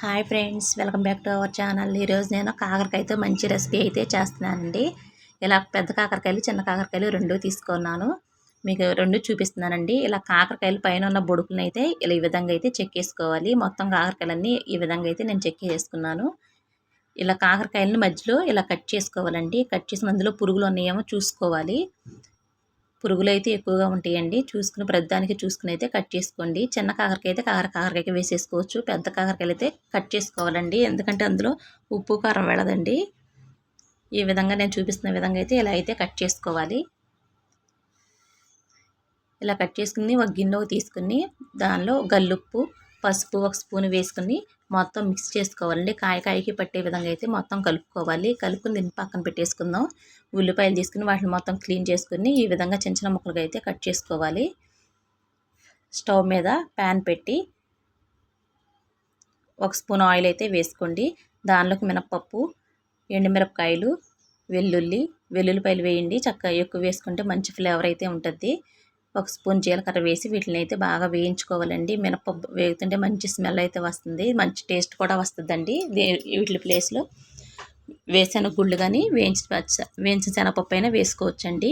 Hi friends, welcome back to our channel. ఈరోజు నేను కాకరకాయతో మంచి రెసిపీ అయితే చేస్తున్నానండి. ఇలా పెద్ద కాకరకాయలు చిన్న కాకరకాయలు రెండు తీసుకున్నాను. మీకు రెండు చూపిస్తున్నానండి. ఇలా కాకరకాయలు పైన ఉన్న బొడుకులను అయితే ఇలా ఈ విధంగా అయితే చెక్కేసుకోవాలి. మొత్తం కాకరకాయలన్నీ ఈ విధంగా అయితే నేను చెక్కేసుకున్నాను. ఇలా కాకరకాయలని మధ్యలో ఇలా కట్ చేసుకోవాలండి. కట్ చేసిన అందులో పురుగులు ఉన్నాయేమో చూసుకోవాలి. పురుగులు అయితే ఎక్కువగా ఉంటాయండి. చూసుకుని ప్రతిదానికి చూసుకుని అయితే కట్ చేసుకోండి. చిన్న కాకరకాయ అయితే కాకరకాయకి వేసేసుకోవచ్చు. పెద్ద కాకరకాయలు అయితే కట్ చేసుకోవాలండి. ఎందుకంటే అందులో ఉప్పు కారం వెళ్ళదండి. ఈ విధంగా నేను చూపిస్తున్న విధంగా అయితే ఇలా అయితే కట్ చేసుకోవాలి. ఇలా కట్ చేసుకుని ఒక గిన్నెలోకి తీసుకుని దానిలో గల్లుప్పు, పసుపు ఒక స్పూన్ వేసుకుని మొత్తం మిక్స్ చేసుకోవాలండి. కాయకి పట్టే విధంగా అయితే మొత్తం కలుపుకోవాలి. కలుపుకుని దీన్ని పక్కన పెట్టేసుకుందాం. ఉల్లిపాయలు తీసుకుని వాటిని మొత్తం క్లీన్ చేసుకుని ఈ విధంగా చిన్న చిన్న ముక్కలుగా అయితే కట్ చేసుకోవాలి. స్టవ్ మీద ప్యాన్ పెట్టి ఒక స్పూన్ ఆయిల్ అయితే వేసుకోండి. దానిలోకి మినపప్పు, ఎండుమిరపకాయలు, వెల్లుల్లిపాయలు వేయండి. చక్కగా ఎక్కువ వేసుకుంటే మంచి ఫ్లేవర్ అయితే ఉంటుంది. ఒక స్పూన్ జీలకర్ర వేసి వీటిని అయితే బాగా వేయించుకోవాలండి. మినపప్పు వేగుతుంటే మంచి స్మెల్ అయితే వస్తుంది, మంచి టేస్ట్ కూడా వస్తుందండి. వీటి ప్లేస్లో వేసిన గుళ్ళు కానీ వేయించిన శనగపప్పు అయినా వేసుకోవచ్చండి.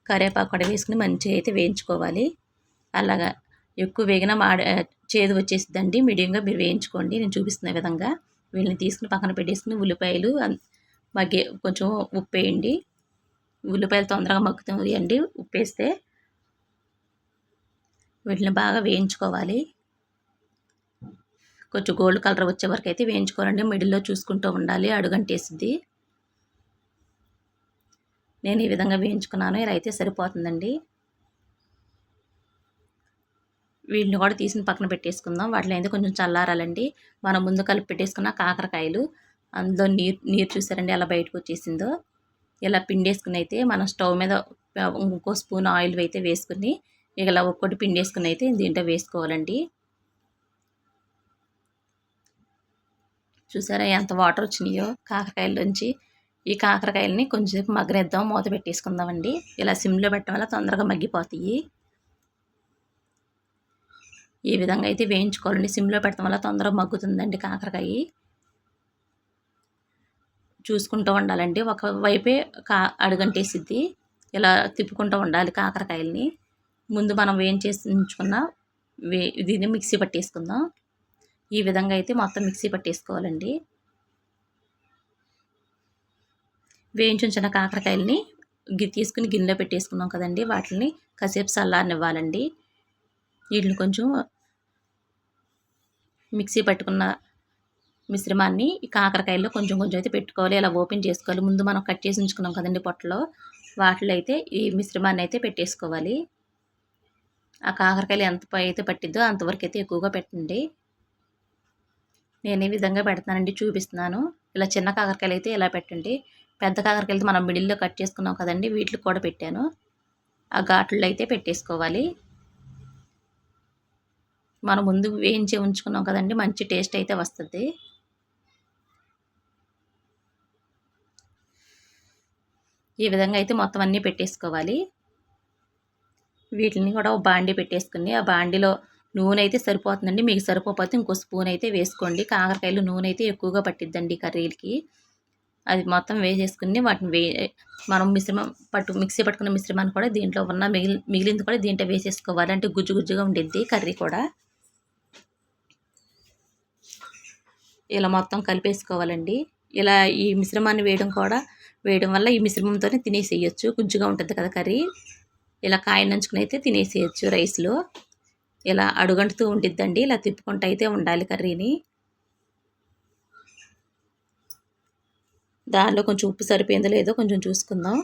కరివేపాకు కూడా వేసుకుని మంచిగా అయితే వేయించుకోవాలి. అలాగా ఎక్కువ వేగిన చేదు వచ్చేసిద్దండి. మీడియంగా మీరు వేయించుకోండి. నేను చూపిస్తున్న విధంగా వీళ్ళని తీసుకుని పక్కన పెట్టేసుకుని ఉల్లిపాయలు కొంచెం ఉప్పు వేయండి. ఉల్లిపాయలు తొందరగా మగ్గుతాయండి ఉప్పు వేస్తే. వీటిని బాగా వేయించుకోవాలి. కొంచెం గోల్డ్ కలర్ వచ్చే వరకు అయితే వేయించుకోవాలండి. మిడిల్లో చూసుకుంటూ ఉండాలి, అడుగంటేసిద్ది. నేను ఈ విధంగా వేయించుకున్నాను. ఇలా అయితే సరిపోతుందండి. వీటిని కూడా తీసిన పక్కన పెట్టేసుకుందాం. వాటిలో అయితే కొంచెం చల్లారాలండి. మనం ముందు కలిపి పెట్టేసుకున్న కాకరకాయలు అందులో నీరు చూసారండి ఎలా బయటకు వచ్చేసిందో. ఇలా పిండేసుకుని అయితే మనం స్టవ్ మీద ఇంకో స్పూన్ ఆయిల్ అయితే వేసుకుని ఇలా ఒక్కటి పిండేసుకుని అయితే దీంట్లో వేసుకోవాలండి. చూసారా ఎంత వాటర్ వచ్చినాయో కాకరకాయల్లోంచి. ఈ కాకరకాయలని కొంచెంసేపు మగ్గనిద్దాం, మూత పెట్టేసుకుందామండి. ఇలా సిమ్లో పెట్టడం వల్ల తొందరగా మగ్గిపోతాయి. ఈ విధంగా అయితే వేయించుకోవాలండి. సిమ్లో పెట్టడం వల్ల తొందరగా మగ్గుతుందండి కాకరకాయ. చూసుకుంటూ ఉండాలండి. ఒకవైపే అడుగంటేసిద్ది. ఇలా తిప్పుకుంటూ ఉండాలి కాకరకాయలని. ముందు మనం వేయించేసి ఉంచుకున్న దీన్ని మిక్సీ పట్టేసుకుందాం. ఈ విధంగా అయితే మొత్తం మిక్సీ పట్టేసుకోవాలండి. వేయించుంచిన కాకరకాయలని తీసుకుని గిన్నెలో పెట్టేసుకున్నాం కదండి. వాటిని కాసేపు చల్లారనివ్వాలండి. వీటిని కొంచెం మిక్సీ పట్టుకున్న మిశ్రమాన్ని ఈ కాకరకాయల్లో కొంచెం అయితే పెట్టుకోవాలి. ఇలా ఓపెన్ చేసుకోవాలి. ముందు మనం కట్ చేసి ఉంచుకున్నాం కదండి పొట్టలో, వాటిలో అయితే ఈ మిశ్రమాన్ని అయితే పెట్టేసుకోవాలి. ఆ కాకరకాయలు ఎంత అయితే పట్టిద్దో అంతవరకు అయితే ఎక్కువగా పెట్టండి. నేను ఈ విధంగా పెడతానండి, చూపిస్తున్నాను. ఇలా చిన్న కాకరకాయలు అయితే ఇలా పెట్టండి. పెద్ద కాకరకాయలు మనం మిడిల్లో కట్ చేసుకున్నాం కదండి, వీటికి కూడా పెట్టాను. ఆ ఘాట్లో అయితే పెట్టేసుకోవాలి. మనం ముందు వేయించి ఉంచుకున్నాం కదండి, మంచి టేస్ట్ అయితే వస్తుంది. ఈ విధంగా అయితే మొత్తం అన్నీ పెట్టేసుకోవాలి. వీటిని కూడా ఒక బాండీ పెట్టేసుకుని ఆ బాండీలో నూనె అయితే సరిపోతుందండి. మీకు సరిపోతే ఇంకో స్పూన్ అయితే వేసుకోండి. కాకరకాయలు నూనె అయితే ఎక్కువగా పట్టిద్దండి కర్రీలకి. అది మొత్తం వేసేసుకుని వాటిని మనం మిక్సీ పట్టుకున్న మిశ్రమాన్ని కూడా దీంట్లో ఉన్న మిగిలింది కూడా దీంట్లో వేసేసుకోవాలి. అంటే గుజ్జు గుజ్జుగా ఉండిద్ది కర్రీ కూడా. ఇలా మొత్తం కలిపేసుకోవాలండి. ఇలా ఈ మిశ్రమాన్ని వేయడం వల్ల ఈ మిశ్రమంతోనే తినేసేయచ్చు. గుజ్జుగా ఉంటుంది కదా కర్రీ. ఇలా కాయ నంచుకుని అయితే తినేసేయచ్చు రైస్లో. ఇలా అడుగంటుతూ ఉండిద్దండి. ఇలా తిప్పుకుంటూ అయితే ఉండాలి కర్రీని. దానిలో కొంచెం ఉప్పు సరిపోయిందో లేదో కొంచెం చూసుకుందాం.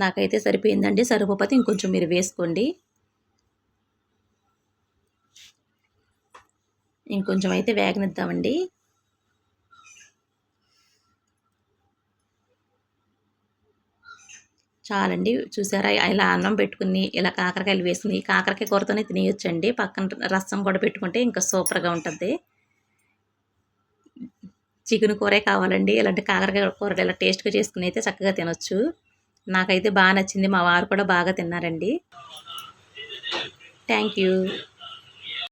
నాకైతే సరిపోయిందండి. సరిపోతే ఇంకొంచెం మీరు వేసుకోండి. ఇంకొంచెం అయితే వేగనిద్దామండి. చాలండి. చూసారా ఇలా అన్నం పెట్టుకుని ఇలా కాకరకాయలు వేసుకుని కాకరకాయ కూరతోనే తినేయొచ్చండి. పక్కన రసం కూడా పెట్టుకుంటే ఇంకా సూపర్గా ఉంటుంది. చికెన్ కూరే కావాలండి, ఇలాంటి కాకరకాయ కూరలు ఇలా టేస్ట్గా చేసుకుని అయితే చక్కగా తినొచ్చు. నాకైతే బాగా నచ్చింది. మా వారు కూడా బాగా తిన్నారండి. Thank you.